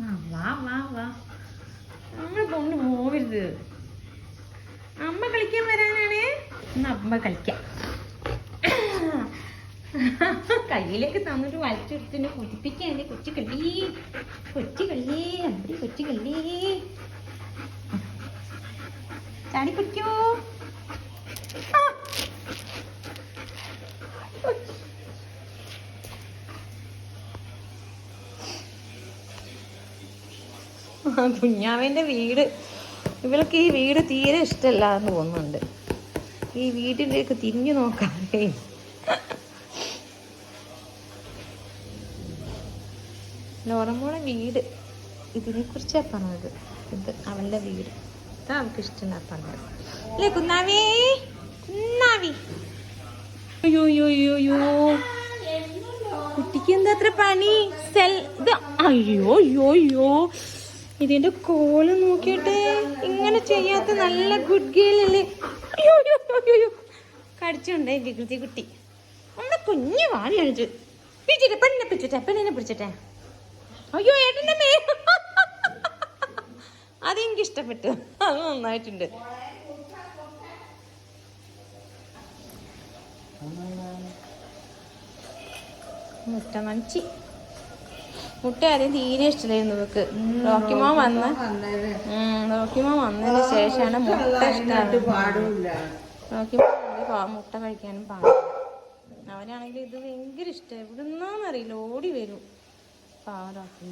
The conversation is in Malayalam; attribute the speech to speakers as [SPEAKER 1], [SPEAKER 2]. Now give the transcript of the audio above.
[SPEAKER 1] വാ വാ വാ, നമ്മൾ കൊണ്ട് പോവരുത്. അമ്മ കളിക്കാൻ വരാനാണ്. എന്നാ അമ്മ കളിക്കാം. കയ്യിലേക്ക് തന്നിട്ട് വലിച്ചെടുത്തിന് കുതിപ്പിക്കാല്ലേ. കൊച്ചു കളി, കൊച്ചു കളി, അമ്പടി കൊച്ചു കളി. ചാടി പിടിക്കോ. കുഞ്ഞാവേൻ്റെ വീട്, ഇവൾക്ക് ഈ വീട് തീരെ ഇഷ്ടമല്ല എന്ന് തോന്നുന്നുണ്ട്. ഈ വീട്ടിലേക്ക് തിരിഞ്ഞു നോക്കാതെ. ലോറമ്മോടെ വീട്, ഇതിനെ കുറിച്ചാ പറഞ്ഞത്. ഇത് അവളുടെ വീട്, ഇതാ അവൾക്ക് ഇഷ്ടം പറഞ്ഞത് അല്ലേ കുന്നാവേ. കുന്നാവി, അയ്യോ അയ്യോ അയ്യോ അയ്യോ, കുട്ടിക്ക് എന്താ അത്ര പണി? അയ്യോ അയ്യോ അയ്യോ, ഇതിന്റെ കോല് നോക്കിട്ടെ. ഇങ്ങനെ ചെയ്യാത്ത നല്ല ഗുഡ് ഗേൾ അല്ലേ. അയ്യോ അയ്യോ അയ്യോ, കടിച്ചുണ്ടേ വികൃതി കുട്ടി. ഒന്ന് കുഞ്ഞു വാഴ അഴിച്ചു പിടിച്ചിട്ടെ, പെണ്ണിനെ പിടിച്ചിട്ടെ. അയ്യോ ഏട്ടൻ്റെ മേ, അതെനിക്ക് ഇഷ്ടപ്പെട്ടു, അത് നന്നായിട്ടുണ്ട്. മുട്ട മഞ്ചി, മുട്ട ആദ്യം തീരെ ഇഷ്ടമായിരുന്നു ഇവക്ക്. റോക്കിമോൻ വന്നതിന് ശേഷമാണ് മുട്ട ഇഷ്ടമായിട്ട്. റോക്കിമോൻ മുട്ട കഴിക്കാനും പാടില്ല. അവനാണെങ്കിൽ ഇത് ഭയങ്കര ഇഷ്ടമാണ്. എവിടെ നിന്നാന്നറിയില്ല ഓടി വരും പാവം റോക്കിമോൻ.